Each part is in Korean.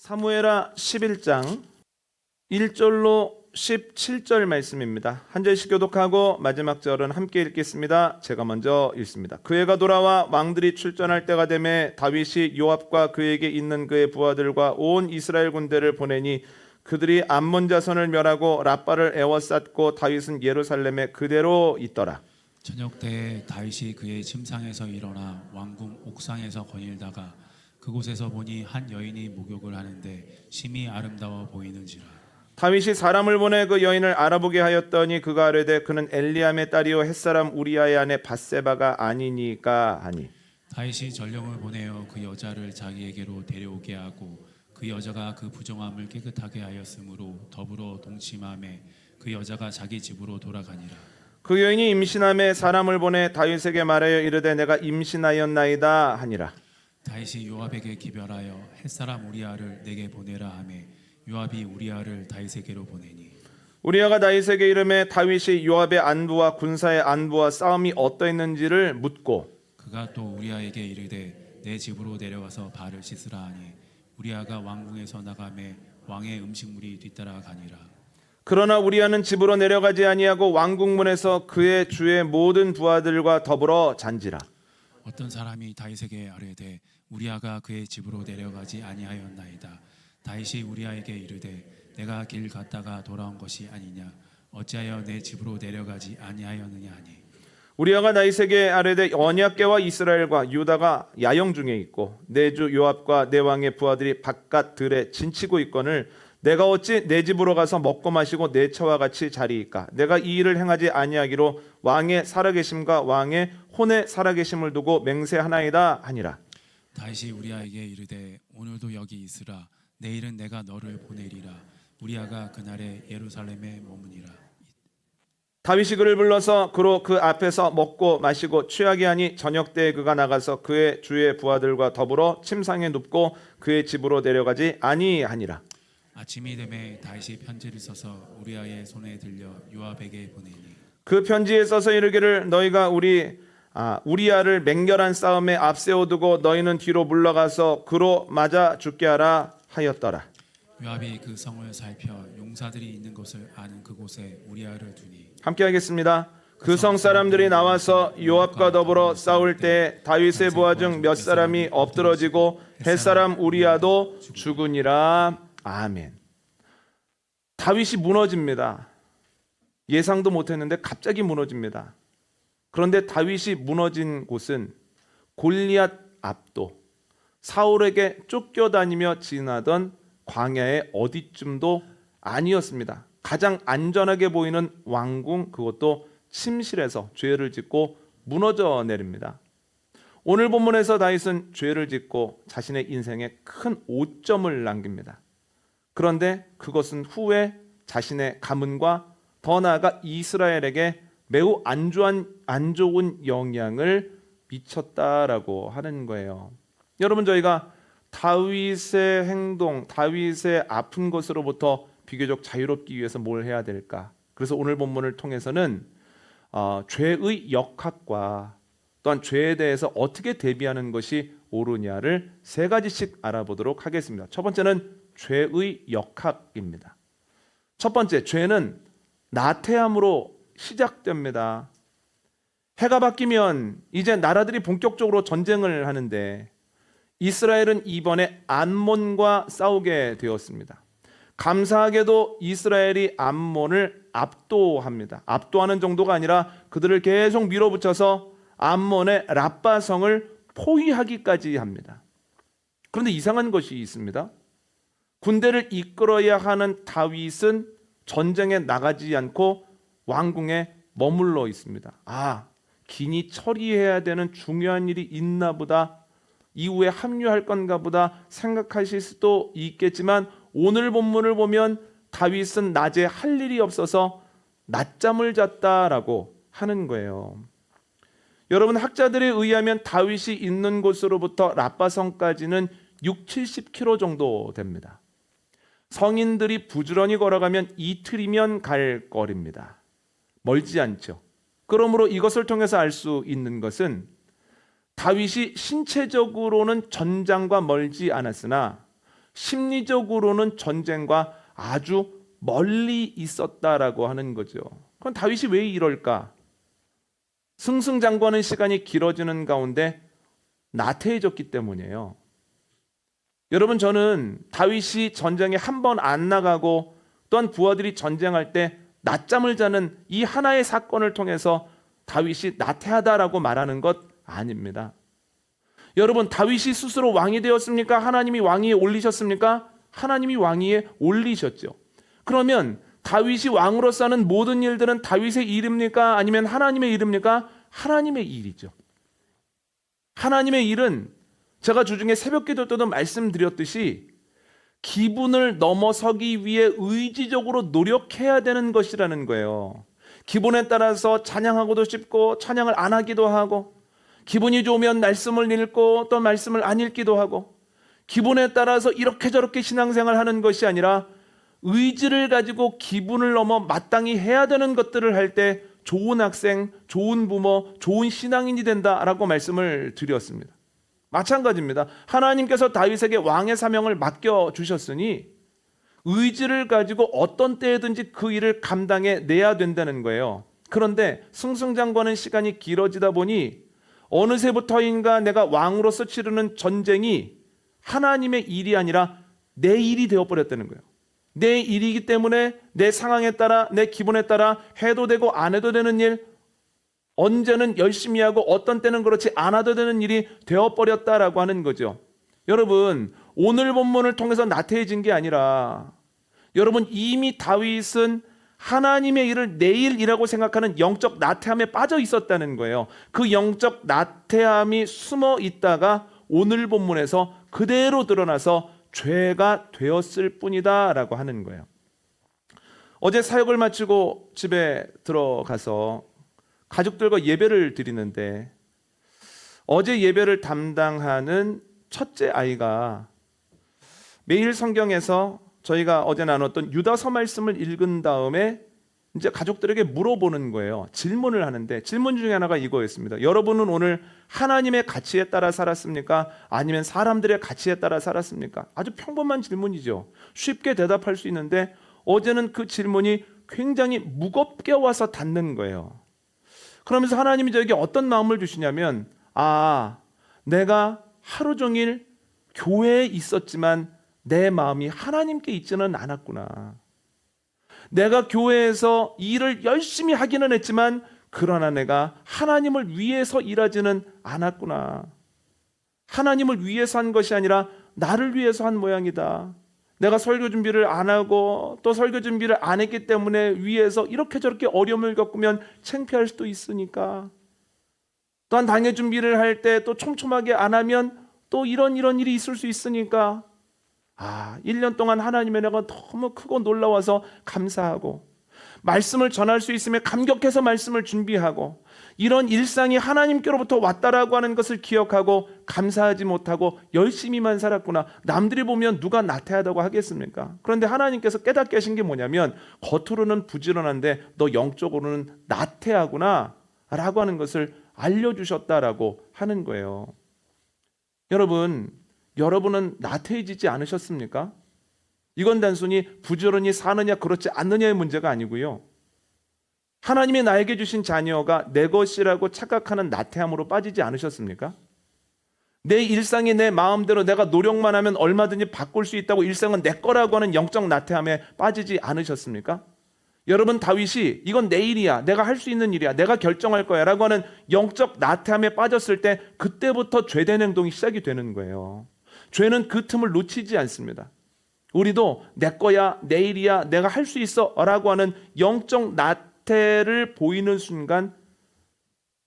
사무엘하 11장 1절로 17절 말씀입니다. 한 절씩 교독하고 마지막 절은 함께 읽겠습니다. 제가 먼저 읽습니다. 그 해가 돌아와 왕들이 출전할 때가 되매 다윗이 요압과 그에게 있는 그의 부하들과 온 이스라엘 군대를 보내니 그들이 암몬 자손을 멸하고 랍바를 에워쌌고 다윗은 예루살렘에 그대로 있더라. 저녁 때에 다윗이 그의 침상에서 일어나 왕궁 옥상에서 거닐다가 그곳에서 보니 한 여인이 목욕을 하는데 심히 아름다워 보이는지라. 다윗이 사람을 보내 그 여인을 알아보게 하였더니 그가 아뢰되 그는 엘리암의 딸이요 햇사람 우리아의 아내 밧세바가 아니니까 하니. 다윗이 전령을 보내어 그 여자를 자기에게로 데려오게 하고 그 여자가 그 부정함을 깨끗하게 하였으므로 더불어 동침함에 그 여자가 자기 집으로 돌아가니라. 그 여인이 임신함에 사람을 보내 다윗에게 말하여 이르되 내가 임신하였나이다 하니라. 다윗이 요압에게 기별하여 햇사람 우리아를 내게 보내라 하매 요압이 우리아를 다윗에게로 보내니 우리아가 다윗에게 이르매 다윗이 요압의 안부와 군사의 안부와 싸움이 어떠했는지를 묻고 그가 또 우리아에게 이르되 내 집으로 내려가서 발을 씻으라 하니 우리아가 왕궁에서 나가매 왕의 음식물이 뒤따라 가니라. 그러나 우리아는 집으로 내려가지 아니하고 왕궁문에서 그의 주의 모든 부하들과 더불어 잔지라. 어떤 사람이 다윗에게 아뢰되 우리아가 그의 집으로 내려가지 아니하였나이다. 다윗이 우리아에게 이르되 내가 길 갔다가 돌아온 것이 아니냐 어찌하여 내 집으로 내려가지 아니하였느냐 하니 우리아가 다윗에게 아뢰되 언약궤와 이스라엘과 유다가 야영 중에 있고 내 주 요압과 내 왕의 부하들이 바깥 들에 진치고 있거늘 내가 어찌 내 집으로 가서 먹고 마시고 내 처와 같이 자리이까. 내가 이 일을 행하지 아니하기로 왕의 살아계심과 왕의 혼의 살아계심을 두고 맹세하나이다 하니라. 다윗이 우리아에게 이르되 오늘도 여기 있으라. 내일은 내가 너를 보내리라. 우리아가 그날에 예루살렘에 머무니라. 다윗이 그를 불러서 그로 그 앞에서 먹고 마시고 취하게 하니 저녁 때에 그가 나가서 그의 주의 부하들과 더불어 침상에 눕고 그의 집으로 내려가지 아니하니라. 아침이 되매 다윗이 편지를 써서 우리아의 손에 들려 요압에게 보내니 그 편지에 써서 이르기를 너희가 우리아를 맹렬한 싸움에 앞세워두고 너희는 뒤로 물러가서 그로 맞아 죽게 하라 하였더라. 요압이 그 성을 살펴 용사들이 있는 것을 아는 그곳에 우리아를 두니 함께 하겠습니다. 그 성 사람들이 나와서 요압과 더불어 싸울 때 다윗의 부하 중 몇 사람이 엎드러지고 햇사람 우리아도 죽으니라. 아멘. 다윗이 무너집니다. 예상도 못했는데 갑자기 무너집니다. 그런데 다윗이 무너진 곳은 골리앗 압도, 사울에게 쫓겨다니며 지나던 광야의 어디쯤도 아니었습니다. 가장 안전하게 보이는 왕궁, 그것도 침실에서 죄를 짓고 무너져 내립니다. 오늘 본문에서 다윗은 죄를 짓고 자신의 인생에 큰 오점을 남깁니다. 그런데 그것은 후에 자신의 가문과 더 나아가 이스라엘에게 매우 안 좋은 영향을 미쳤다라고 하는 거예요. 여러분, 저희가 다윗의 행동, 다윗의 아픈 것으로부터 비교적 자유롭기 위해서 뭘 해야 될까? 그래서 오늘 본문을 통해서는 죄의 역학과 또한 죄에 대해서 어떻게 대비하는 것이 옳으냐를 세 가지씩 알아보도록 하겠습니다. 첫 번째는 죄의 역학입니다. 첫 번째, 죄는 나태함으로 시작됩니다. 해가 바뀌면 이제 나라들이 본격적으로 전쟁을 하는데 이스라엘은 이번에 암몬과 싸우게 되었습니다. 감사하게도 이스라엘이 암몬을 압도합니다. 압도하는 정도가 아니라 그들을 계속 밀어붙여서 암몬의 랍바성을 포위하기까지 합니다. 그런데 이상한 것이 있습니다. 군대를 이끌어야 하는 다윗은 전쟁에 나가지 않고 왕궁에 머물러 있습니다. 긴히 처리해야 되는 중요한 일이 있나 보다, 이후에 합류할 건가 보다 생각하실 수도 있겠지만 오늘 본문을 보면 다윗은 낮에 할 일이 없어서 낮잠을 잤다라고 하는 거예요. 여러분, 학자들에 의하면 다윗이 있는 곳으로부터 랍바성까지는 60-70km 정도 됩니다. 성인들이 부지런히 걸어가면 이틀이면 갈 거리입니다. 멀지 않죠. 그러므로 이것을 통해서 알 수 있는 것은 다윗이 신체적으로는 전장과 멀지 않았으나 심리적으로는 전쟁과 아주 멀리 있었다라고 하는 거죠. 그럼 다윗이 왜 이럴까? 승승장구하는 시간이 길어지는 가운데 나태해졌기 때문이에요. 여러분, 저는 다윗이 전쟁에 한 번 안 나가고 또한 부하들이 전쟁할 때 낮잠을 자는 이 하나의 사건을 통해서 다윗이 나태하다라고 말하는 것 아닙니다. 여러분, 다윗이 스스로 왕이 되었습니까? 하나님이 왕위에 올리셨습니까? 하나님이 왕위에 올리셨죠. 그러면 다윗이 왕으로서 하는 모든 일들은 다윗의 일입니까? 아니면 하나님의 일입니까? 하나님의 일이죠. 하나님의 일은 제가 주중에 새벽기도 때도 말씀드렸듯이 기분을 넘어서기 위해 의지적으로 노력해야 되는 것이라는 거예요. 기분에 따라서 찬양하고도 싶고 찬양을 안 하기도 하고, 기분이 좋으면 말씀을 읽고 또 말씀을 안 읽기도 하고, 기분에 따라서 이렇게 저렇게 신앙생활 하는 것이 아니라 의지를 가지고 기분을 넘어 마땅히 해야 되는 것들을 할 때 좋은 학생, 좋은 부모, 좋은 신앙인이 된다라고 말씀을 드렸습니다. 마찬가지입니다. 하나님께서 다윗에게 왕의 사명을 맡겨주셨으니 의지를 가지고 어떤 때에든지 그 일을 감당해 내야 된다는 거예요. 그런데 승승장구하는 시간이 길어지다 보니 어느새부터인가 내가 왕으로서 치르는 전쟁이 하나님의 일이 아니라 내 일이 되어버렸다는 거예요. 내 일이기 때문에 내 상황에 따라, 내 기분에 따라 해도 되고 안 해도 되는 일, 언제는 열심히 하고 어떤 때는 그렇지 않아도 되는 일이 되어버렸다라고 하는 거죠. 여러분, 오늘 본문을 통해서 나태해진 게 아니라 여러분, 이미 다윗은 하나님의 일을 내 일이라고 생각하는 영적 나태함에 빠져 있었다는 거예요. 그 영적 나태함이 숨어 있다가 오늘 본문에서 그대로 드러나서 죄가 되었을 뿐이다 라고 하는 거예요. 어제 사역을 마치고 집에 들어가서 가족들과 예배를 드리는데 어제 예배를 담당하는 첫째 아이가 매일 성경에서 저희가 어제 나눴던 유다서 말씀을 읽은 다음에 이제 가족들에게 물어보는 거예요. 질문을 하는데 질문 중에 하나가 이거였습니다. 여러분은 오늘 하나님의 가치에 따라 살았습니까? 아니면 사람들의 가치에 따라 살았습니까? 아주 평범한 질문이죠. 쉽게 대답할 수 있는데 어제는 그 질문이 굉장히 무겁게 와서 닿는 거예요. 그러면서 하나님이 저에게 어떤 마음을 주시냐면, 내가 하루 종일 교회에 있었지만 내 마음이 하나님께 있지는 않았구나. 내가 교회에서 일을 열심히 하기는 했지만 그러나 내가 하나님을 위해서 일하지는 않았구나. 하나님을 위해서 한 것이 아니라 나를 위해서 한 모양이다. 내가 설교 준비를 안 하고 또 설교 준비를 안 했기 때문에 위에서 이렇게 저렇게 어려움을 겪으면 창피할 수도 있으니까, 또한 당회 준비를 할 때 또 촘촘하게 안 하면 또 이런 일이 있을 수 있으니까 1년 동안 하나님의 은혜가 너무 크고 놀라워서 감사하고, 말씀을 전할 수 있으면 감격해서 말씀을 준비하고, 이런 일상이 하나님께로부터 왔다라고 하는 것을 기억하고 감사하지 못하고 열심히만 살았구나. 남들이 보면 누가 나태하다고 하겠습니까? 그런데 하나님께서 깨닫게 하신 게 뭐냐면, 겉으로는 부지런한데 너 영적으로는 나태하구나 라고 하는 것을 알려주셨다라고 하는 거예요. 여러분은 나태해지지 않으셨습니까? 이건 단순히 부지런히 사느냐 그렇지 않느냐의 문제가 아니고요. 하나님이 나에게 주신 자녀가 내 것이라고 착각하는 나태함으로 빠지지 않으셨습니까? 내 일상이 내 마음대로 내가 노력만 하면 얼마든지 바꿀 수 있다고 일상은 내 거라고 하는 영적 나태함에 빠지지 않으셨습니까? 여러분, 다윗이 이건 내 일이야, 내가 할 수 있는 일이야, 내가 결정할 거야 라고 하는 영적 나태함에 빠졌을 때 그때부터 죄된 행동이 시작이 되는 거예요. 죄는 그 틈을 놓치지 않습니다. 우리도 내 거야, 내 일이야, 내가 할 수 있어 라고 하는 영적 나태를 보이는 순간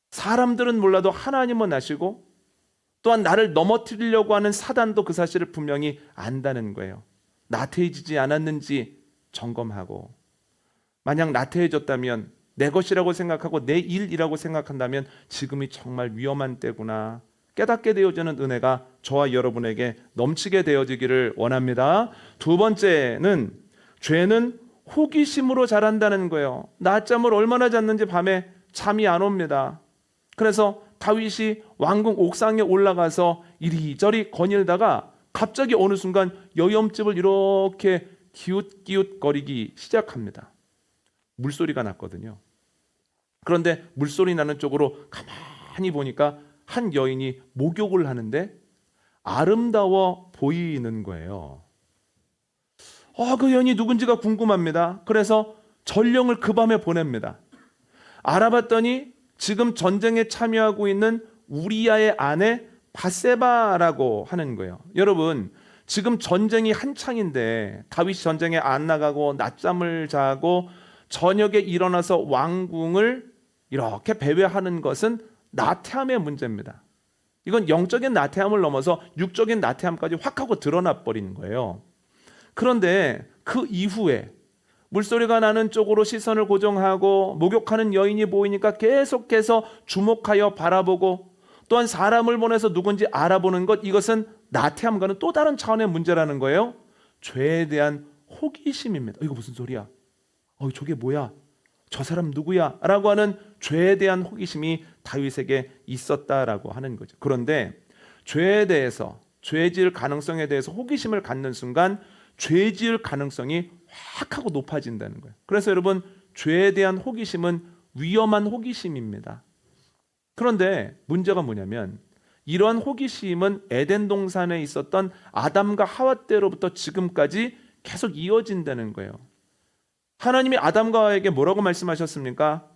사람들은 몰라도 하나님은 아시고, 또한 나를 넘어뜨리려고 하는 사단도 그 사실을 분명히 안다는 거예요. 나태해지지 않았는지 점검하고, 만약 나태해졌다면, 내 것이라고 생각하고 내 일이라고 생각한다면 지금이 정말 위험한 때구나 깨닫게 되어지는 은혜가 저와 여러분에게 넘치게 되어지기를 원합니다. 두 번째는, 죄는 호기심으로 자란다는 거예요. 낮잠을 얼마나 잤는지 밤에 잠이 안 옵니다. 그래서 다윗이 왕궁 옥상에 올라가서 이리저리 거닐다가 갑자기 어느 순간 여염집을 이렇게 기웃기웃거리기 시작합니다. 물소리가 났거든요. 그런데 물소리 나는 쪽으로 가만히 보니까 한 여인이 목욕을 하는데 아름다워 보이는 거예요. 그 여인이 누군지가 궁금합니다. 그래서 전령을 그 밤에 보냅니다. 알아봤더니 지금 전쟁에 참여하고 있는 우리아의 아내 바세바라고 하는 거예요. 여러분, 지금 전쟁이 한창인데 다윗이 전쟁에 안 나가고 낮잠을 자고 저녁에 일어나서 왕궁을 이렇게 배회하는 것은 나태함의 문제입니다. 이건 영적인 나태함을 넘어서 육적인 나태함까지 확 하고 드러나 버리는 거예요. 그런데 그 이후에 물소리가 나는 쪽으로 시선을 고정하고 목욕하는 여인이 보이니까 계속해서 주목하여 바라보고, 또한 사람을 보내서 누군지 알아보는 것, 이것은 나태함과는 또 다른 차원의 문제라는 거예요. 죄에 대한 호기심입니다. 이거 무슨 소리야? 저게 뭐야? 저 사람 누구야? 라고 하는 죄에 대한 호기심이 다윗에게 있었다라고 하는 거죠. 그런데 죄에 대해서, 죄 지을 가능성에 대해서 호기심을 갖는 순간 죄 지을 가능성이 확 하고 높아진다는 거예요. 그래서 여러분, 죄에 대한 호기심은 위험한 호기심입니다. 그런데 문제가 뭐냐면 이러한 호기심은 에덴 동산에 있었던 아담과 하와 때로부터 지금까지 계속 이어진다는 거예요. 하나님이 아담과 하와에게 뭐라고 말씀하셨습니까?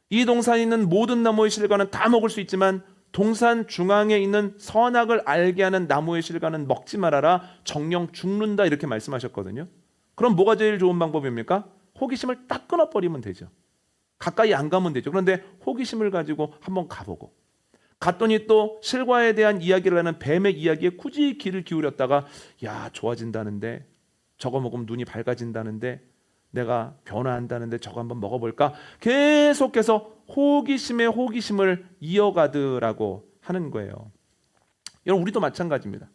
이 동산에 있는 모든 나무의 실과는 다 먹을 수 있지만 동산 중앙에 있는 선악을 알게 하는 나무의 실과는 먹지 말아라, 정령 죽는다, 이렇게 말씀하셨거든요. 그럼 뭐가 제일 좋은 방법입니까? 호기심을 딱 끊어버리면 되죠. 가까이 안 가면 되죠. 그런데 호기심을 가지고 한번 가보고, 갔더니 또 실과에 대한 이야기를 하는 뱀의 이야기에 굳이 귀를 기울였다가, 야, 좋아진다는데, 저거 먹으면 눈이 밝아진다는데, 내가 변화한다는데 저거 한번 먹어볼까? 계속해서 호기심에 호기심을 이어가더라고 하는 거예요. 여러분, 우리도 마찬가지입니다.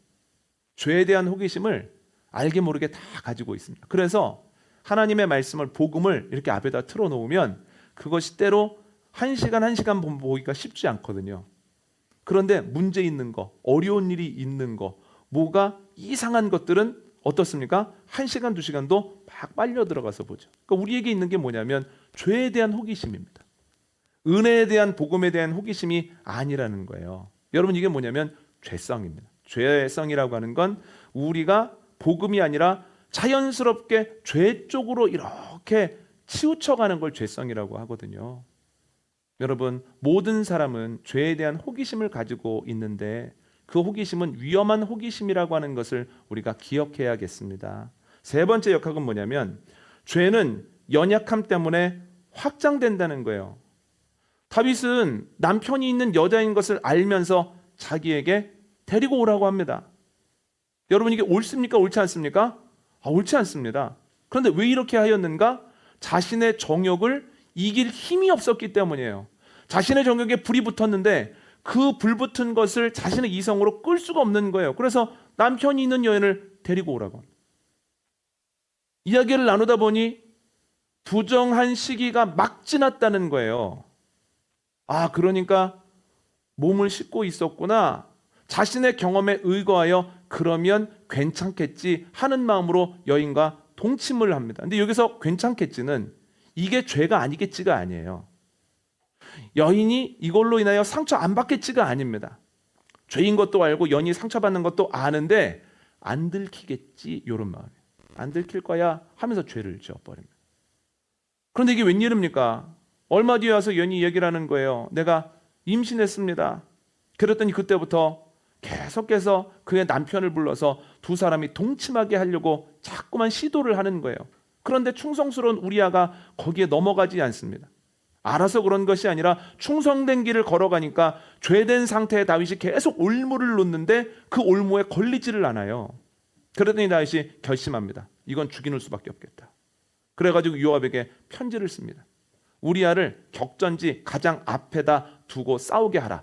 죄에 대한 호기심을 알게 모르게 다 가지고 있습니다. 그래서 하나님의 말씀을, 복음을 이렇게 앞에다 틀어놓으면 그것이 때로 한 시간 보기가 쉽지 않거든요. 그런데 문제 있는 거, 어려운 일이 있는 거, 뭐가 이상한 것들은 어떻습니까? 1시간, 2시간도 막 빨려 들어가서 보죠. 그러니까 우리에게 있는 게 뭐냐면 죄에 대한 호기심입니다. 은혜에 대한, 복음에 대한 호기심이 아니라는 거예요. 여러분, 이게 뭐냐면 죄성입니다. 죄성이라고 하는 건 우리가 복음이 아니라 자연스럽게 죄 쪽으로 이렇게 치우쳐가는 걸 죄성이라고 하거든요. 여러분, 모든 사람은 죄에 대한 호기심을 가지고 있는데 그 호기심은 위험한 호기심이라고 하는 것을 우리가 기억해야겠습니다. 세 번째 역학은 뭐냐면 죄는 연약함 때문에 확장된다는 거예요. 다윗은 남편이 있는 여자인 것을 알면서 자기에게 데리고 오라고 합니다. 여러분, 이게 옳습니까? 옳지 않습니까? 옳지 않습니다. 그런데 왜 이렇게 하였는가? 자신의 정욕을 이길 힘이 없었기 때문이에요. 자신의 정욕에 불이 붙었는데 그 불붙은 것을 자신의 이성으로 끌 수가 없는 거예요. 그래서 남편이 있는 여인을 데리고 오라고 합니다. 이야기를 나누다 보니 부정한 시기가 막 지났다는 거예요. 그러니까 몸을 씻고 있었구나. 자신의 경험에 의거하여 그러면 괜찮겠지 하는 마음으로 여인과 동침을 합니다. 근데 여기서 괜찮겠지는 이게 죄가 아니겠지가 아니에요. 여인이 이걸로 인하여 상처 안 받겠지가 아닙니다. 죄인 것도 알고 여인이 상처받는 것도 아는데 안 들키겠지, 이런 마음이에요. 안 들킬 거야 하면서 죄를 지어버립니다. 그런데 이게 웬일입니까? 얼마 뒤에 와서 여인이 얘기를 하는 거예요. 내가 임신했습니다. 그랬더니 그때부터 계속해서 그의 남편을 불러서 두 사람이 동침하게 하려고 자꾸만 시도를 하는 거예요. 그런데 충성스러운 우리아가 거기에 넘어가지 않습니다. 알아서 그런 것이 아니라 충성된 길을 걸어가니까 죄된 상태의 다윗이 계속 올무를 놓는데 그 올무에 걸리지를 않아요. 그러더니 다윗이 결심합니다. 이건 죽이는 수밖에 없겠다. 그래가지고 요압에게 편지를 씁니다. 우리아를 격전지 가장 앞에다 두고 싸우게 하라.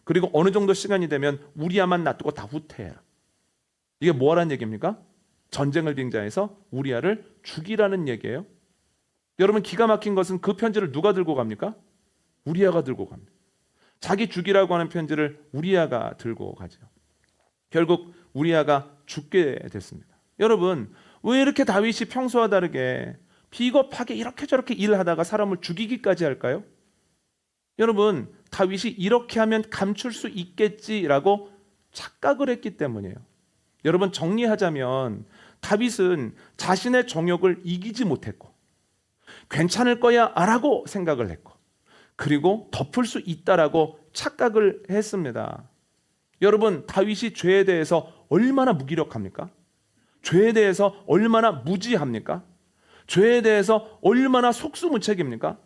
그리고 어느 정도 시간이 되면 우리아만 놔두고 다 후퇴해라. 이게 뭐라는 얘기입니까? 전쟁을 빙자해서 우리아를 죽이라는 얘기예요. 여러분, 기가 막힌 것은 그 편지를 누가 들고 갑니까? 우리아가 들고 갑니다. 자기 죽이라고 하는 편지를 우리아가 들고 가죠. 결국 우리아가 죽게 됐습니다. 여러분, 왜 이렇게 다윗이 평소와 다르게 비겁하게 이렇게 저렇게 일하다가 사람을 죽이기까지 할까요? 여러분, 다윗이 이렇게 하면 감출 수 있겠지라고 착각을 했기 때문이에요. 여러분, 정리하자면 다윗은 자신의 정욕을 이기지 못했고 괜찮을 거야 라고 생각을 했고 그리고 덮을 수 있다라고 착각을 했습니다. 여러분, 다윗이 죄에 대해서 얼마나 무기력합니까? 죄에 대해서 얼마나 무지합니까? 죄에 대해서 얼마나 속수무책입니까?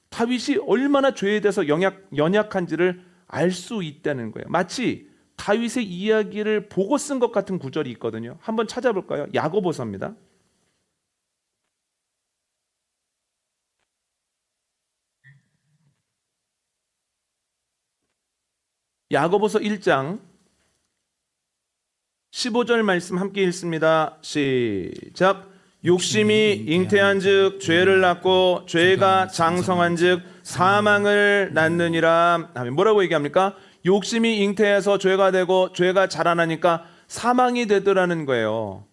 다윗이 얼마나 죄에 대해서 연약한지를 알 수 있다는 거예요. 마치 다윗의 이야기를 보고 쓴 것 같은 구절이 있거든요. 한번 찾아볼까요? 야고보서입니다. 야고보서 1장 15절 말씀 함께 읽습니다. 시작. 욕심이 잉태한즉 죄를 낳고 죄가 장성한즉 사망을 낳느니라. 아멘. 뭐라고 얘기합니까? 욕심이 잉태해서 죄가 되고 죄가 자라나니까 사망이 되더라는 거예요.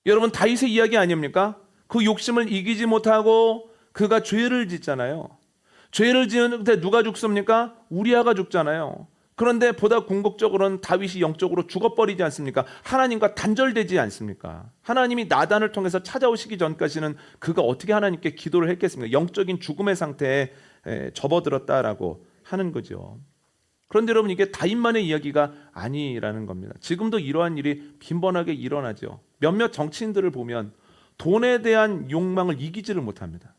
여러분, 다윗의 이야기 아닙니까? 그 욕심을 이기지 못하고 그가 죄를 짓잖아요. 죄를 지었는데 누가 죽습니까? 우리아가 죽잖아요. 그런데 보다 궁극적으로는 다윗이 영적으로 죽어버리지 않습니까? 하나님과 단절되지 않습니까? 하나님이 나단을 통해서 찾아오시기 전까지는 그가 어떻게 하나님께 기도를 했겠습니까? 영적인 죽음의 상태에 접어들었다라고 하는 거죠. 그런데 여러분, 이게 다윗만의 이야기가 아니라는 겁니다. 지금도 이러한 일이 빈번하게 일어나죠. 몇몇 정치인들을 보면 돈에 대한 욕망을 이기지를 못합니다.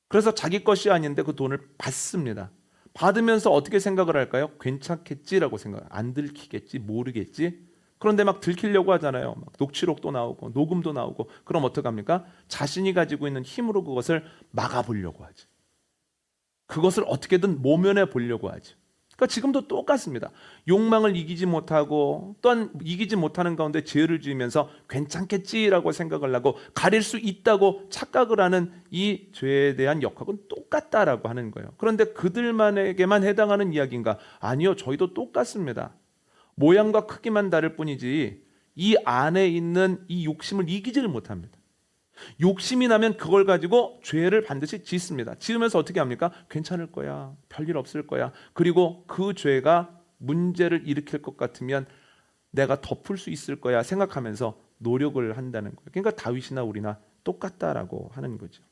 그래서 자기 것이 아닌데 그 돈을 받습니다. 받으면서 어떻게 생각을 할까요? 괜찮겠지라고 생각. 안 들키겠지, 모르겠지. 그런데 막 들키려고 하잖아요. 막 녹취록도 나오고 녹음도 나오고. 그럼 어떡합니까? 자신이 가지고 있는 힘으로 그것을 막아보려고 하지. 그것을 어떻게든 모면해 보려고 하지. 그러니까 지금도 똑같습니다. 욕망을 이기지 못하고 또한 이기지 못하는 가운데 죄를 지으면서 괜찮겠지라고 생각을 하고 가릴 수 있다고 착각을 하는 이 죄에 대한 역학은 똑같다라고 하는 거예요. 그런데 그들만에게만 해당하는 이야기인가? 아니요, 저희도 똑같습니다. 모양과 크기만 다를 뿐이지 이 안에 있는 이 욕심을 이기지를 못합니다. 욕심이 나면 그걸 가지고 죄를 반드시 짓습니다. 지으면서 어떻게 합니까? 괜찮을 거야, 별일 없을 거야. 그리고 그 죄가 문제를 일으킬 것 같으면 내가 덮을 수 있을 거야 생각하면서 노력을 한다는 거예요. 그러니까 다윗이나 우리나 똑같다라고 하는 거죠.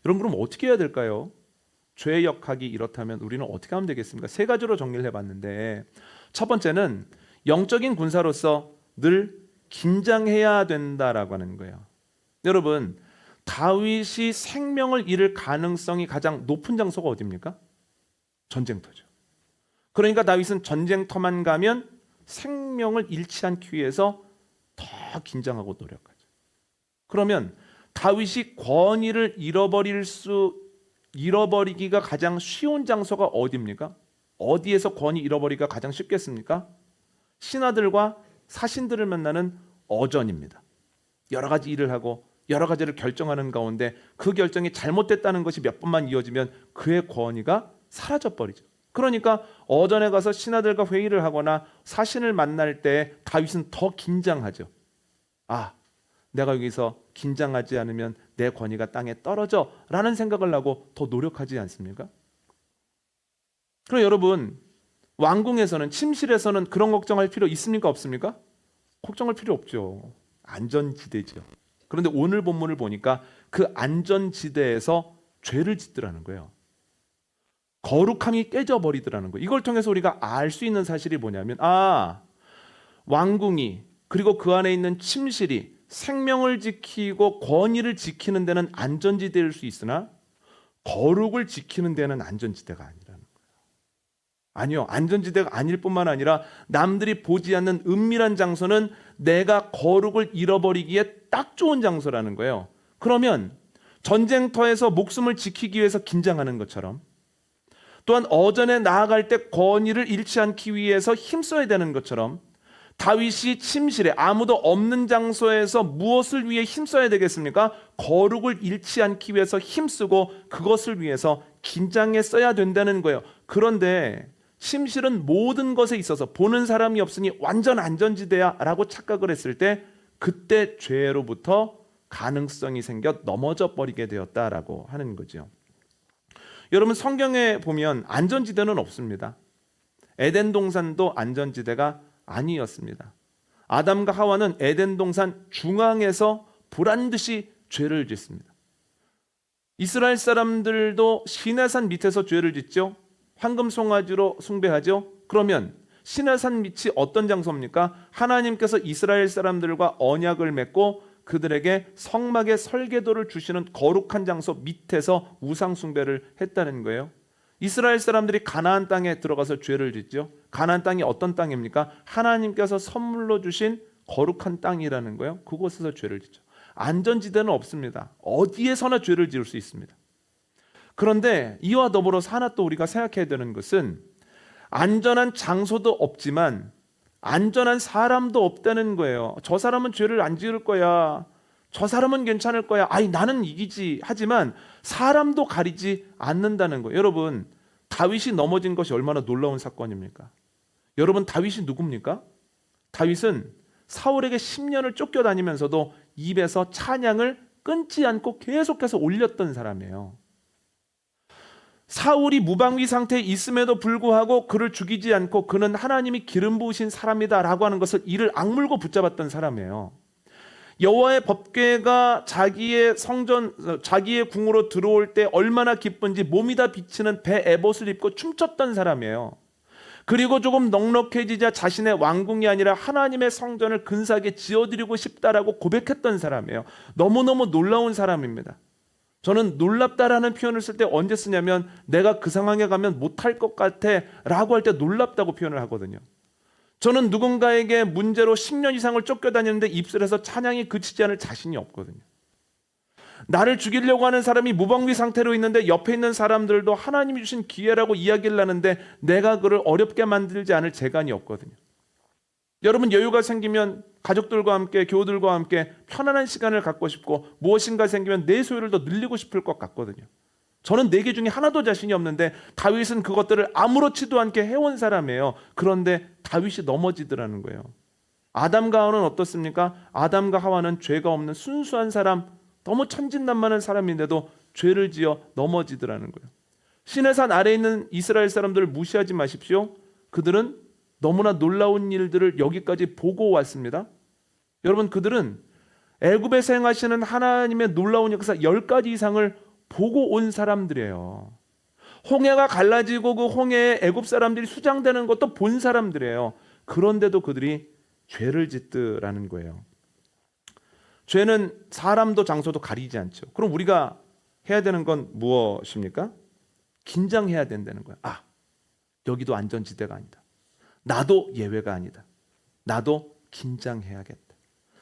여러분, 그럼 어떻게 해야 될까요? 죄의 역학이 이렇다면 우리는 어떻게 하면 되겠습니까? 세 가지로 정리를 해봤는데, 첫 번째는 영적인 군사로서 늘 긴장해야 된다라고 하는 거예요. 여러분, 다윗이 생명을 잃을 가능성이 가장 높은 장소가 어디입니까? 전쟁터죠. 그러니까 다윗은 전쟁터만 가면 생명을 잃지 않기 위해서 더 긴장하고 노력하죠. 그러면 다윗이 권위를 잃어버리기가 가장 쉬운 장소가 어디입니까? 어디에서 권위 잃어버리기가 가장 쉽겠습니까? 신하들과 사신들을 만나는 어전입니다. 여러 가지 일을 하고 여러 가지를 결정하는 가운데 그 결정이 잘못됐다는 것이 몇 번만 이어지면 그의 권위가 사라져버리죠. 그러니까 어전에 가서 신하들과 회의를 하거나 사신을 만날 때 다윗은 더 긴장하죠. 아, 내가 여기서 긴장하지 않으면 내 권위가 땅에 떨어져 라는 생각을 하고 더 노력하지 않습니까? 그럼 여러분, 왕궁에서는, 침실에서는 그런 걱정할 필요 있습니까? 없습니까? 걱정할 필요 없죠. 안전지대죠. 그런데 오늘 본문을 보니까 그 안전지대에서 죄를 짓더라는 거예요. 거룩함이 깨져버리더라는 거예요. 이걸 통해서 우리가 알 수 있는 사실이 뭐냐면, 왕궁이 그리고 그 안에 있는 침실이 생명을 지키고 권위를 지키는 데는 안전지대일 수 있으나 거룩을 지키는 데는 안전지대가 아니라는 거예요. 아니요, 안전지대가 아닐 뿐만 아니라 남들이 보지 않는 은밀한 장소는 내가 거룩을 잃어버리기에 딱 좋은 장소라는 거예요. 그러면 전쟁터에서 목숨을 지키기 위해서 긴장하는 것처럼, 또한 어전에 나아갈 때 권위를 잃지 않기 위해서 힘써야 되는 것처럼, 다윗이 침실에 아무도 없는 장소에서 무엇을 위해 힘써야 되겠습니까? 거룩을 잃지 않기 위해서 힘쓰고 그것을 위해서 긴장했어야 된다는 거예요. 그런데 심실은 모든 것에 있어서 보는 사람이 없으니 완전 안전지대야 라고 착각을 했을 때 그때 죄로부터 가능성이 생겨 넘어져 버리게 되었다라고 하는 거죠. 여러분, 성경에 보면 안전지대는 없습니다. 에덴 동산도 안전지대가 아니었습니다. 아담과 하와는 에덴 동산 중앙에서 보란듯이 죄를 짓습니다. 이스라엘 사람들도 시내산 밑에서 죄를 짓죠. 황금 송아지로 숭배하죠. 그러면 시내산 밑이 어떤 장소입니까? 하나님께서 이스라엘 사람들과 언약을 맺고 그들에게 성막의 설계도를 주시는 거룩한 장소 밑에서 우상 숭배를 했다는 거예요. 이스라엘 사람들이 가나안 땅에 들어가서 죄를 짓죠. 가나안 땅이 어떤 땅입니까? 하나님께서 선물로 주신 거룩한 땅이라는 거예요. 그곳에서 죄를 짓죠. 안전지대는 없습니다. 어디에서나 죄를 지을 수 있습니다. 그런데 이와 더불어서 하나 또 우리가 생각해야 되는 것은 안전한 장소도 없지만 안전한 사람도 없다는 거예요. 저 사람은 죄를 안 지을 거야. 저 사람은 괜찮을 거야. 아이, 나는 이기지. 하지만 사람도 가리지 않는다는 거예요. 여러분, 다윗이 넘어진 것이 얼마나 놀라운 사건입니까? 여러분, 다윗이 누굽니까? 다윗은 사울에게 10년을 쫓겨다니면서도 입에서 찬양을 끊지 않고 계속해서 올렸던 사람이에요. 사울이 무방비 상태에 있음에도 불구하고 그를 죽이지 않고 그는 하나님이 기름 부으신 사람이다라고 하는 것을 이를 악물고 붙잡았던 사람이에요. 여호와의 법궤가 자기의 성전, 자기의 궁으로 들어올 때 얼마나 기쁜지 몸이 다 비치는 배 에봇을 입고 춤췄던 사람이에요. 그리고 조금 넉넉해지자 자신의 왕궁이 아니라 하나님의 성전을 근사하게 지어드리고 싶다라고 고백했던 사람이에요. 너무너무 놀라운 사람입니다. 저는 놀랍다라는 표현을 쓸 때 언제 쓰냐면 내가 그 상황에 가면 못할 것 같아 라고 할 때 놀랍다고 표현을 하거든요. 저는 누군가에게 문제로 10년 이상을 쫓겨다니는데 입술에서 찬양이 그치지 않을 자신이 없거든요. 나를 죽이려고 하는 사람이 무방비 상태로 있는데 옆에 있는 사람들도 하나님이 주신 기회라고 이야기를 하는데 내가 그를 어렵게 만들지 않을 재간이 없거든요. 여러분, 여유가 생기면 가족들과 함께, 교우들과 함께 편안한 시간을 갖고 싶고 무엇인가 생기면 내 소유를 더 늘리고 싶을 것 같거든요. 저는 4개 중에 하나도 자신이 없는데 다윗은 그것들을 아무렇지도 않게 해온 사람이에요. 그런데 다윗이 넘어지더라는 거예요. 아담과 하와는 어떻습니까? 아담과 하와는 죄가 없는 순수한 사람, 너무 천진난만한 사람인데도 죄를 지어 넘어지더라는 거예요. 시내산 아래에 있는 이스라엘 사람들을 무시하지 마십시오. 그들은 너무나 놀라운 일들을 여기까지 보고 왔습니다. 여러분, 그들은 애굽에서 행하시는 하나님의 놀라운 역사 10가지 이상을 보고 온 사람들이에요. 홍해가 갈라지고 그 홍해에 애굽 사람들이 수장되는 것도 본 사람들이에요. 그런데도 그들이 죄를 짓더라는 거예요. 죄는 사람도 장소도 가리지 않죠. 그럼 우리가 해야 되는 건 무엇입니까? 긴장해야 된다는 거예요. 아, 여기도 안전지대가 아니다. 나도 예외가 아니다. 나도 긴장해야겠다.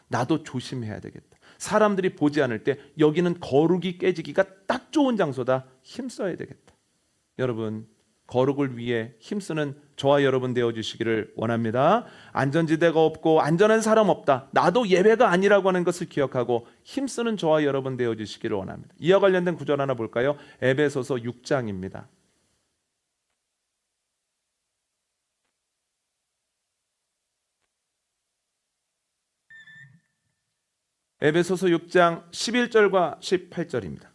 나도 조심해야 되겠다. 사람들이 보지 않을 때 여기는 거룩이 깨지기가 딱 좋은 장소다. 힘써야 되겠다. 여러분, 거룩을 위해 힘쓰는 저와 여러분 되어주시기를 원합니다. 안전지대가 없고 안전한 사람 없다. 나도 예외가 아니라고 하는 것을 기억하고 힘쓰는 저와 여러분 되어주시기를 원합니다. 이와 관련된 구절 하나 볼까요? 에베소서 6장입니다. 에베소서 6장 11절과 18절입니다.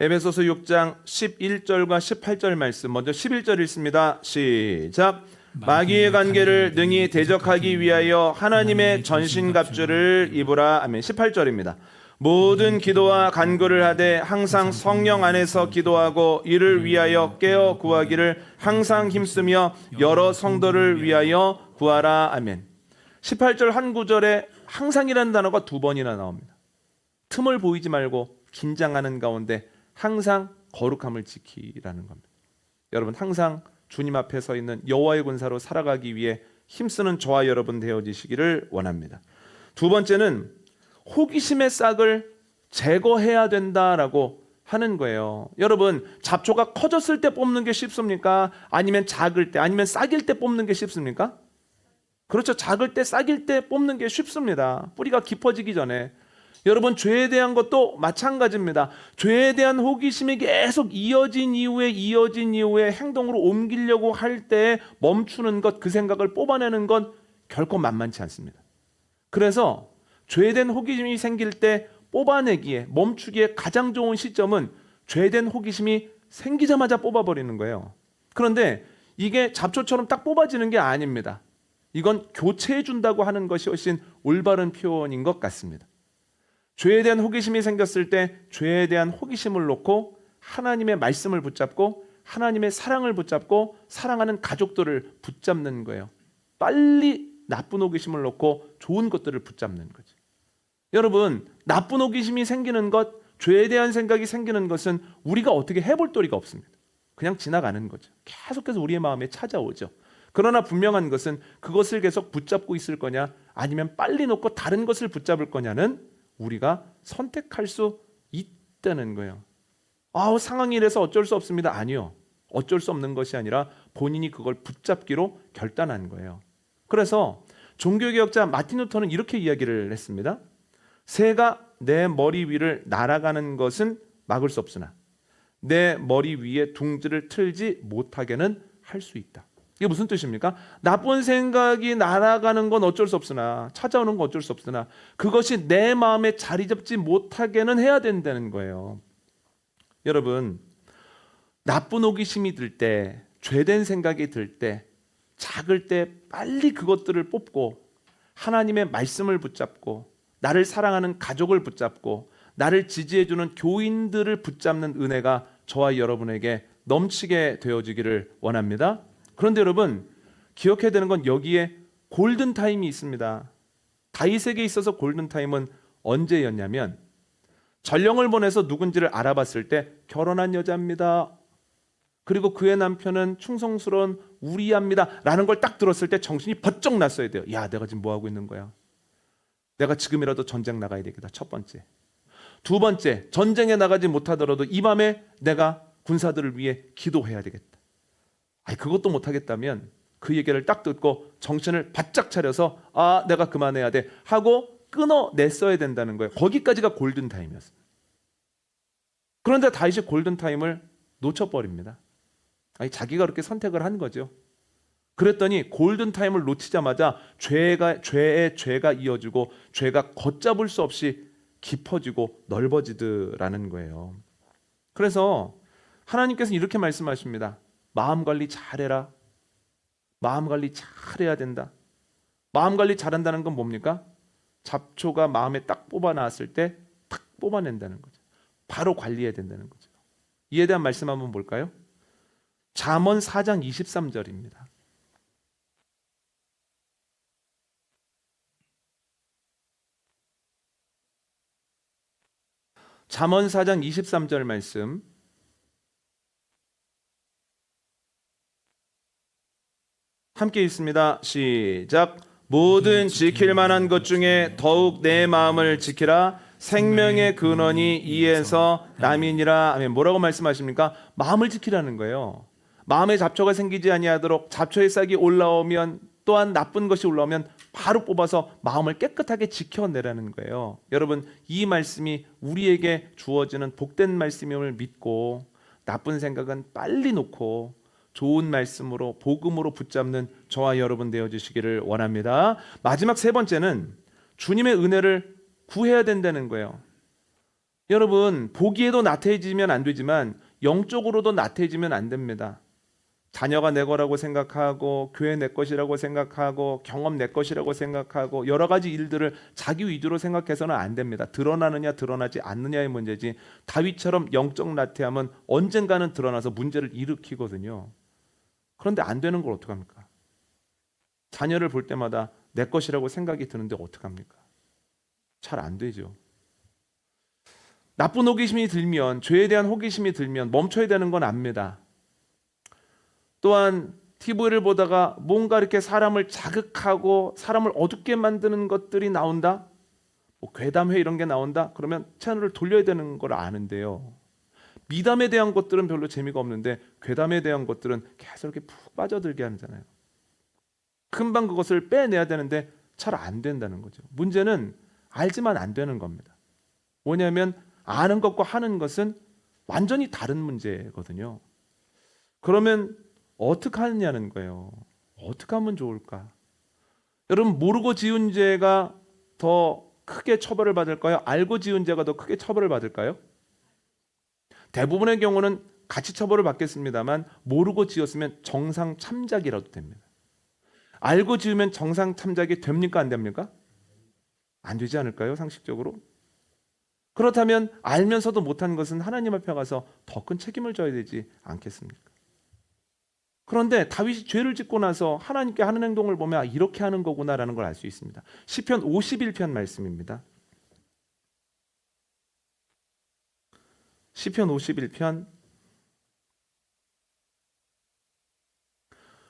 에베소서 6장 11절과 18절 말씀, 먼저 11절 읽습니다. 시작. 마귀의 관계를 능히 대적하기 위하여 하나님의 전신갑주를 입으라. 아멘. 18절입니다. 모든 기도와 간구를 하되 항상 성령 안에서 기도하고 이를 위하여 깨어 구하기를 항상 힘쓰며 여러 성도를 위하여 구하라. 아멘. 18절 한 구절에 항상이라는 단어가 2번이나 나옵니다. 틈을 보이지 말고 긴장하는 가운데 항상 거룩함을 지키라는 겁니다. 여러분, 항상 주님 앞에 서 있는 여호와의 군사로 살아가기 위해 힘쓰는 저와 여러분 되어지시기를 원합니다. 두 번째는 호기심의 싹을 제거해야 된다라고 하는 거예요. 여러분, 잡초가 커졌을 때 뽑는 게 쉽습니까? 아니면 작을 때, 아니면 싹일 때 뽑는 게 쉽습니까? 그렇죠. 작을 때, 싹일 때 뽑는 게 쉽습니다. 뿌리가 깊어지기 전에. 여러분, 죄에 대한 것도 마찬가지입니다. 죄에 대한 호기심이 계속 이어진 이후에 행동으로 옮기려고 할 때 멈추는 것, 그 생각을 뽑아내는 건 결코 만만치 않습니다. 그래서 죄에 대한 호기심이 생길 때 뽑아내기에, 멈추기에 가장 좋은 시점은 죄에 대한 호기심이 생기자마자 뽑아버리는 거예요. 그런데 이게 잡초처럼 딱 뽑아지는 게 아닙니다. 이건 교체해 준다고 하는 것이 훨씬 올바른 표현인 것 같습니다. 죄에 대한 호기심이 생겼을 때 죄에 대한 호기심을 놓고 하나님의 말씀을 붙잡고 하나님의 사랑을 붙잡고 사랑하는 가족들을 붙잡는 거예요. 빨리 나쁜 호기심을 놓고 좋은 것들을 붙잡는 거죠. 여러분, 나쁜 호기심이 생기는 것, 죄에 대한 생각이 생기는 것은 우리가 어떻게 해볼 도리가 없습니다. 그냥 지나가는 거죠. 계속해서 우리의 마음에 찾아오죠. 그러나 분명한 것은 그것을 계속 붙잡고 있을 거냐 아니면 빨리 놓고 다른 것을 붙잡을 거냐는 우리가 선택할 수 있다는 거예요. 상황이 이래서 어쩔 수 없습니다. 아니요. 어쩔 수 없는 것이 아니라 본인이 그걸 붙잡기로 결단한 거예요. 그래서 종교개혁자 마틴 루터는 이렇게 이야기를 했습니다. 새가 내 머리 위를 날아가는 것은 막을 수 없으나 내 머리 위에 둥지를 틀지 못하게는 할 수 있다. 이게 무슨 뜻입니까? 나쁜 생각이 날아가는 건 어쩔 수 없으나, 찾아오는 건 어쩔 수 없으나 그것이 내 마음에 자리 잡지 못하게는 해야 된다는 거예요. 여러분, 나쁜 호기심이 들 때, 죄된 생각이 들 때, 작을 때 빨리 그것들을 뽑고 하나님의 말씀을 붙잡고 나를 사랑하는 가족을 붙잡고 나를 지지해주는 교인들을 붙잡는 은혜가 저와 여러분에게 넘치게 되어지기를 원합니다. 그런데 여러분, 기억해야 되는 건 여기에 골든타임이 있습니다. 다윗에게 있어서 골든타임은 언제였냐면 전령을 보내서 누군지를 알아봤을 때 결혼한 여자입니다. 그리고 그의 남편은 충성스러운 우리야입니다 라는 걸 딱 들었을 때 정신이 번쩍 났어야 돼요. 야, 내가 지금 뭐하고 있는 거야? 내가 지금이라도 전쟁 나가야 되겠다. 첫 번째. 두 번째, 전쟁에 나가지 못하더라도 이 밤에 내가 군사들을 위해 기도해야 되겠다. 그것도 못하겠다면 그 얘기를 딱 듣고 정신을 바짝 차려서 내가 그만해야 돼 하고 끊어냈어야 된다는 거예요. 거기까지가 골든타임이었어요. 그런데 다윗이 골든타임을 놓쳐버립니다. 자기가 그렇게 선택을 한 거죠. 그랬더니 골든타임을 놓치자마자 죄에 죄가 이어지고 죄가 걷잡을 수 없이 깊어지고 넓어지더라는 거예요. 그래서 하나님께서 이렇게 말씀하십니다. 마음 관리 잘해라. 마음 관리 잘해야 된다. 마음 관리 잘한다는 건 뭡니까? 잡초가 마음에 딱 뽑아 나왔을 때 탁 뽑아낸다는 거죠. 바로 관리해야 된다는 거죠. 이에 대한 말씀 한번 볼까요? 잠언 4장 23절입니다. 잠언 4장 23절 말씀 함께 있습니다. 시작. 모든 지킬 만한 것 중에 더욱 내 마음을 지키라. 생명의 근원이 이에서 남이니라. 아멘. 뭐라고 말씀하십니까? 마음을 지키라는 거예요. 마음에 잡초가 생기지 아니하도록 잡초의 싹이 올라오면 또한 나쁜 것이 올라오면 바로 뽑아서 마음을 깨끗하게 지켜내라는 거예요. 여러분, 이 말씀이 우리에게 주어지는 복된 말씀임을 믿고 나쁜 생각은 빨리 놓고 좋은 말씀으로 복음으로 붙잡는 저와 여러분 되어주시기를 원합니다. 마지막 세 번째는 주님의 은혜를 구해야 된다는 거예요. 여러분, 보기에도 나태해지면 안 되지만 영적으로도 나태해지면 안 됩니다. 자녀가 내 거라고 생각하고 교회 내 것이라고 생각하고 경험 내 것이라고 생각하고 여러 가지 일들을 자기 위주로 생각해서는 안 됩니다. 드러나느냐 드러나지 않느냐의 문제지 다윗처럼 영적 나태함은 언젠가는 드러나서 문제를 일으키거든요. 그런데 안 되는 걸 어떡합니까? 자녀를 볼 때마다 내 것이라고 생각이 드는데 어떡합니까? 잘 안 되죠. 나쁜 호기심이 들면, 죄에 대한 호기심이 들면 멈춰야 되는 건 압니다. 또한 TV를 보다가 뭔가 이렇게 사람을 자극하고 사람을 어둡게 만드는 것들이 나온다? 괴담회 이런 게 나온다? 그러면 채널을 돌려야 되는 걸 아는데요. 미담에 대한 것들은 별로 재미가 없는데 괴담에 대한 것들은 계속 이렇게 푹 빠져들게 하잖아요. 금방 그것을 빼내야 되는데 잘 안 된다는 거죠. 문제는 알지만 안 되는 겁니다. 뭐냐면 아는 것과 하는 것은 완전히 다른 문제거든요. 그러면 어떻게 하느냐는 거예요. 어떻게 하면 좋을까? 여러분, 모르고 지은 죄가 더 크게 처벌을 받을까요? 알고 지은 죄가 더 크게 처벌을 받을까요? 대부분의 경우는 같이 처벌을 받겠습니다만 모르고 지었으면 정상 참작이라도 됩니다. 알고 지으면 정상 참작이 됩니까? 안 됩니까? 안 되지 않을까요? 상식적으로? 그렇다면 알면서도 못한 것은 하나님 앞에 가서 더 큰 책임을 져야 되지 않겠습니까? 그런데 다윗이 죄를 짓고 나서 하나님께 하는 행동을 보면 이렇게 하는 거구나라는 걸 알 수 있습니다. 시편 51편 말씀입니다. 시편 51편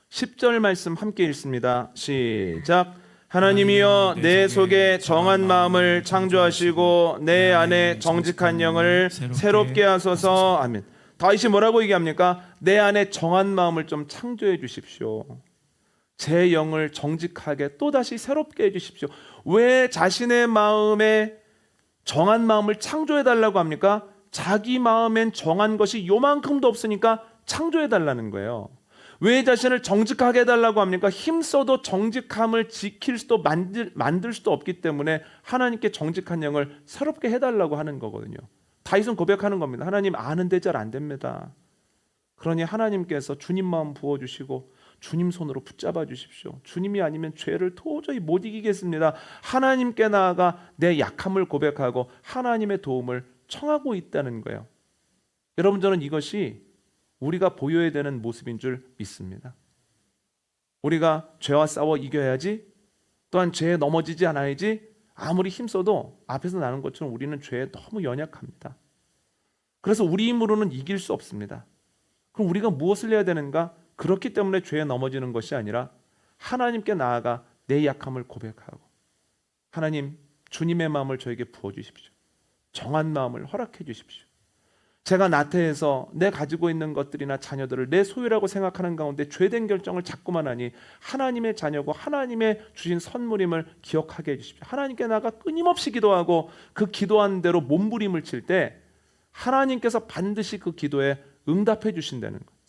10절 말씀 함께 읽습니다. 시작. 하나님이여 내 속에 정한 마음을 창조하시고 내 안에 정직한 영을 새롭게 하소서. 아멘. 다윗이 뭐라고 얘기합니까? 내 안에 정한 마음을 좀 창조해 주십시오. 제 영을 정직하게 또다시 새롭게 해 주십시오. 왜 자신의 마음에 정한 마음을 창조해 달라고 합니까? 자기 마음엔 정한 것이 요만큼도 없으니까 창조해 달라는 거예요. 왜 자신을 정직하게 해달라고 합니까? 힘써도 정직함을 지킬 수도 만들 수도 없기 때문에 하나님께 정직한 영을 새롭게 해달라고 하는 거거든요. 다윗은 고백하는 겁니다. 하나님, 아는데 잘 안 됩니다. 그러니 하나님께서 주님 마음 부어주시고 주님 손으로 붙잡아 주십시오. 주님이 아니면 죄를 도저히 못 이기겠습니다. 하나님께 나아가 내 약함을 고백하고 하나님의 도움을 청하고 있다는 거예요. 여러분, 저는 이것이 우리가 보여야 되는 모습인 줄 믿습니다. 우리가 죄와 싸워 이겨야지, 또한 죄에 넘어지지 않아야지, 아무리 힘써도 앞에서 나는 것처럼 우리는 죄에 너무 연약합니다. 그래서 우리 힘으로는 이길 수 없습니다. 그럼 우리가 무엇을 해야 되는가? 그렇기 때문에 죄에 넘어지는 것이 아니라 하나님께 나아가 내 약함을 고백하고, 하나님, 주님의 마음을 저에게 부어주십시오. 정한 마음을 허락해 주십시오. 제가 나태해서 내 가지고 있는 것들이나 자녀들을 내 소유라고 생각하는 가운데 죄된 결정을 자꾸만 하니 하나님의 자녀고 하나님의 주신 선물임을 기억하게 해주십시오. 하나님께 나가 끊임없이 기도하고 그 기도한 대로 몸부림을 칠 때 하나님께서 반드시 그 기도에 응답해 주신다는 거예요.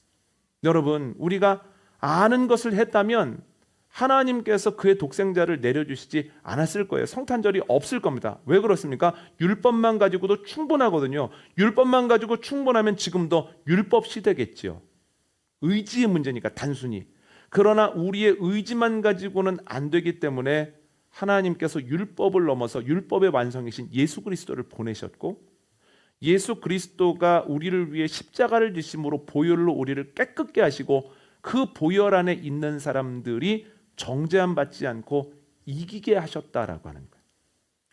여러분, 우리가 아는 것을 했다면 하나님께서 그의 독생자를 내려주시지 않았을 거예요. 성탄절이 없을 겁니다. 왜 그렇습니까? 율법만 가지고도 충분하거든요. 율법만 가지고 충분하면 지금도 율법 시대겠지요. 의지의 문제니까 단순히. 그러나 우리의 의지만 가지고는 안 되기 때문에 하나님께서 율법을 넘어서 율법의 완성이신 예수 그리스도를 보내셨고, 예수 그리스도가 우리를 위해 십자가를 지심으로 보혈로 우리를 깨끗게 하시고 그 보혈 안에 있는 사람들이 정죄함 받지 않고 이기게 하셨다라고 하는 거예요.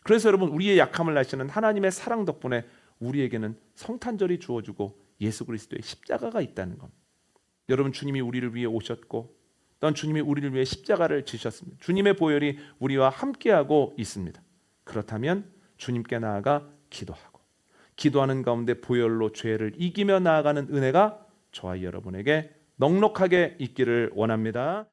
그래서 여러분, 우리의 약함을 아시는 하나님의 사랑 덕분에 우리에게는 성탄절이 주어지고 예수 그리스도의 십자가가 있다는 겁니다. 여러분, 주님이 우리를 위해 오셨고 또한 주님이 우리를 위해 십자가를 지셨습니다. 주님의 보혈이 우리와 함께하고 있습니다. 그렇다면 주님께 나아가 기도하고 기도하는 가운데 보혈로 죄를 이기며 나아가는 은혜가 저와 여러분에게 넉넉하게 있기를 원합니다.